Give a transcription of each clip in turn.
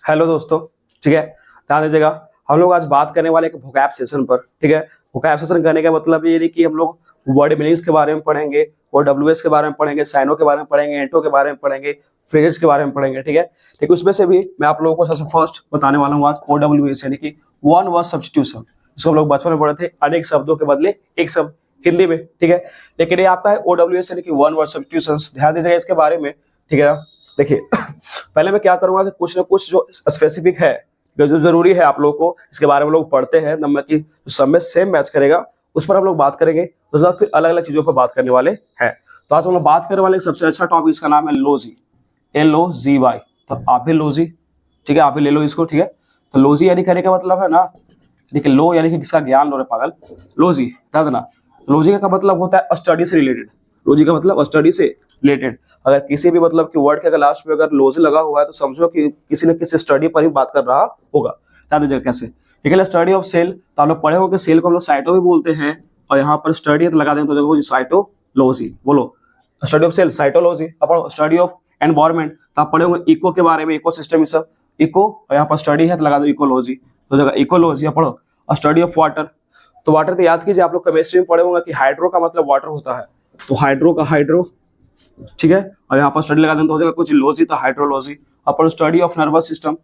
Hello दोस्तों, ठीक है। ध्यान दीजिएगा, हम लोग आज बात करने वाले एक वोकैब सेशन पर, ठीक है। वोकैब सेशन करने का मतलब ये नहीं कि हम लोग वर्ड मीनिंग्स के बारे में पढ़ेंगे और डब्ल्यूएस के बारे में पढ़ेंगे, साइनो के बारे में पढ़ेंगे, एंटो के बारे में पढ़ेंगे, फ्रेजेस के बारे में पढ़ेंगे, ठीक है। लेकिन उसमें से भी मैं आप लोगों को सबसे फर्स्ट बताने वाला हूँ आज OWS यानी कि वन वर्ड सब्स्टिट्यूशन। इसको हम लोग बचपन में पढ़े थे, अनेक शब्दों के बदले एक शब्द हिंदी में, ठीक है। लेकिन ये आपका है OWS यानी कि वन वर्ड सब्स्टिट्यूशन। ध्यान दीजिएगा इसके बारे में, ठीक है। देखिए पहले मैं क्या करूंगा कि कुछ ना कुछ जो स्पेसिफिक है, जो जरूरी है आप लोगों को, इसके बारे में लोग पढ़ते हैं, नंबर की जो सब में सेम मैच करेगा उस पर हम लोग बात करेंगे। उसके बाद फिर अलग अलग चीजों पर बात करने वाले हैं। तो आज हम लोग बात करने वाले सबसे अच्छा टॉपिक, इसका नाम है लोजी, LOGY। तो आप भी लोजी, ठीक है, आप भी ले लो इसको, ठीक है। तो लोजी यानी कहने का मतलब है ना, देखिए लो यानी कि किसका ज्ञान लो रे पागल, लोजी ध्यान देना। लोजी का मतलब होता है स्टडी से रिलेटेड। लोजी का मतलब स्टडी से रिलेटेड। अगर किसी भी मतलब कि वर्ड के अगर लास्ट में अगर लोजी लगा हुआ है तो समझो कि किसी न किसी स्टडी पर ही बात कर रहा होगा। ध्यान दीजिएगा कैसे, ठीक है। स्टडी ऑफ सेल, तो आप लोग पढ़े होंगे सेल को हम लोग साइटो भी बोलते हैं, और यहाँ पर स्टडी लगा देंगे तो देखो साइटोलॉजी, बोलो स्टडी ऑफ सेल साइटोलॉजी। अब स्टडी ऑफ एनवायरमेंट, तो आप पढ़े होंगे इको के बारे में, इकोसिस्टम, ये सब इको, और यहाँ पर स्टडी है तो लगा दो इकोलॉजी, तो जगह इकोलॉजी। अब पढ़ो स्टडी ऑफ वाटर, तो वाटर तो याद कीजिए, आप लोग केमिस्ट्री में पढ़े होंगे कि हाइड्रो का मतलब वाटर होता है, तो हाइड्रो का हाइड्रो, ठीक है। और यहाँ पर स्टडी लगा दें तो हो जाएगा कुछ लॉजी, तो hydrology. Upon study of nervous system,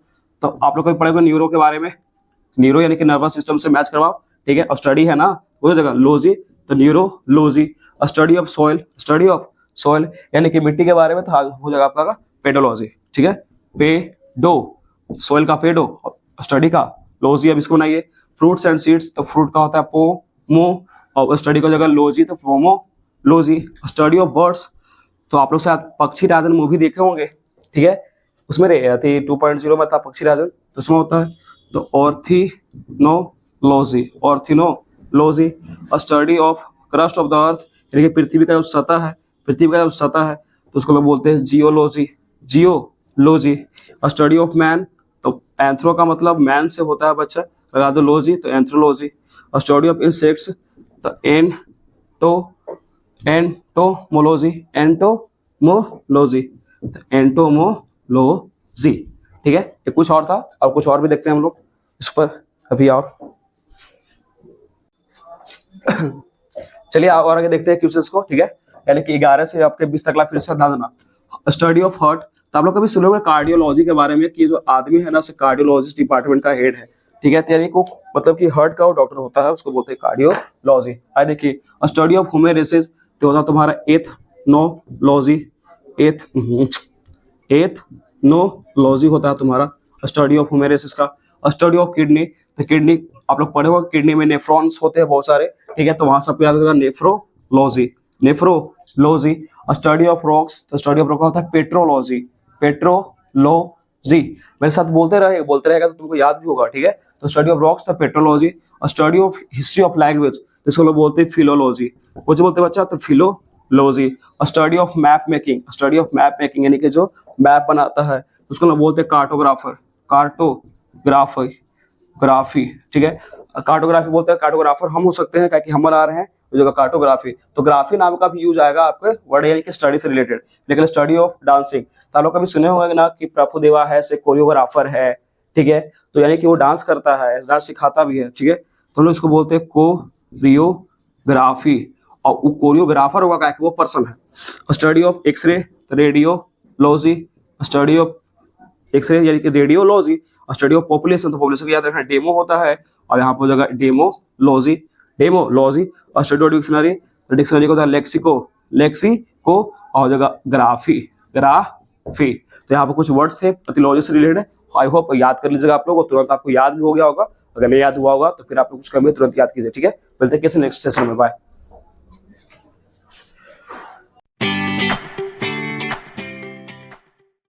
तो आप लोग को पढ़ेगा न्यूरो के बारे में, न्यूरो यानी कि नर्वस सिस्टम से मैच करवाओ, ठीक है। और स्टडी है ना, हो जाएगा लॉजी, तो neurology. Study of soil, study of soil यानी कि मिट्टी के बारे में, तो हो जाएगा आपका पेडोलॉजी, ठीक है। पेडो, सॉइल का पेडो, स्टडी का लॉजी। अब इसको बनाइए फ्रूट्स एंड सीड्स, तो फ्रूट का होता है पोमो, और स्टडी का जगह लॉजी, तो पोमोलॉजी। स्टडी ऑफ बर्ड्स, तो आप लोग शायद पक्षी राजन मूवी देखे होंगे, ठीक है। उसमें 2.0 में था पक्षी राजन, तो उसमें होता है तो ऑर्थिनोलॉजी, ऑर्थिनोलॉजी। Study of crust of the earth यानी कि पृथ्वी का जो सतह है, पृथ्वी का जो सतह है, तो उसको लोग बोलते हैं geology, geology. Study of man, तो एंथ्रो का मतलब मैन से होता है बच्चा, लगा दो लॉजी, तो एंथ्रोलॉजी। स्टडी ऑफ इंसेक्ट्स, तो एंटोमोलॉजी, एंटोमोलॉजी, तो एंटोमोलॉजी, ठीक है। ये कुछ और था, और कुछ और भी देखते हैं हम लोग इस पर अभी। और चलिए और आगे देखते हैं क्वेश्चंस को, ठीक है। यानी कि 11 से आपके 20 तक फिर से ध्यान देना। स्टडी ऑफ हार्ट, तो आप लोग कभी सुनोगे कार्डियोलॉजी के बारे में कि जो आदमी है ना, से कार्डियोलॉजिस्ट डिपार्टमेंट का हेड है, ठीक है। यानी को मतलब कि हार्ट का डॉक्टर होता है, उसको बोलते हैं कार्डियोलॉजी। आइए देखिए स्टडी ऑफ ह्यूमन रेसेस, तो होता तुम्हारा एथनोलॉजी, एथनोलॉजी होता है तुम्हारा स्टडी ऑफ ह्यूमन रेसेस का। स्टडी ऑफ किडनी, तो किडनी आप लोग पढ़े होंगे, किडनी में नेफ्रॉन्स होते हैं बहुत सारे, ठीक है, तो वहां सबको याद रखिएगा nephrology, nephrology. Study of rocks, तो स्टडी ऑफ रॉक होता है पेट्रोलॉजी, पेट्रोलॉजी। मेरे साथ बोलते रहेगा तो तुमको याद भी होगा, ठीक है। तो स्टडी ऑफ रॉक्स, तो petrology. Study of history of language, तो इसको लोग बोलते हैं फिलोलॉजी, कुछ बोलते हैं बच्चा, तो philology. Study of map making, study of map making यानी कि जो मैप बनाता है उसको लोग बोलते हैं कार्टोग्राफर, कार्टोग्राफी, ग्राफी, ठीक है। कार्टोग्राफी बोलते हैं, कार्टोग्राफर हम हो सकते हैं, क्योंकि हम बना रहे हैं जो कार्टोग्राफी, तो ग्राफी नाम का भी यूज आएगा आपके वर्ड यानी कि स्टडी से रिलेटेड। लेकिन स्टडी ऑफ डांसिंग, तो आप लोग कभी सुने होंगे ना कि प्रभुदेवा है से कोरियोग्राफर है, ठीक है, तो यानी कि वो डांस करता है, डांस सिखाता भी है, ठीक है, तो हम लोग इसको बोलते हैं कोरियोग्राफी। और वो कोरियोग्राफर होगा क्या, वो पर्सन है। Study of X ray, radiology, study of X ray यानी कि रेडियोलॉजी। स्टडी ऑफ पॉपुलेशन, तो पॉपुलेशन को याद रखना डेमो होता है, और यहाँ पर जगह डेमोलॉजी, डेमोलॉजी। और स्टडी ऑफ डिक्शनरी, तो डिक्शनरी को होता है लेक्सिको, और जगह ग्राफी, ग्राफी। तो यहाँ पर कुछ वर्ड्स थे पैथोलॉजी से रिलेटेड, आई होप याद कर लीजिएगा आप लोग, तुरंत आपको याद भी हो गया होगा। अगर नहीं याद हुआ होगा तो फिर आप लोग कुछ कमी तुरंत याद कीजिए, ठीक है। मिलते हैं किसी नेक्स्ट सेशन में, बाय।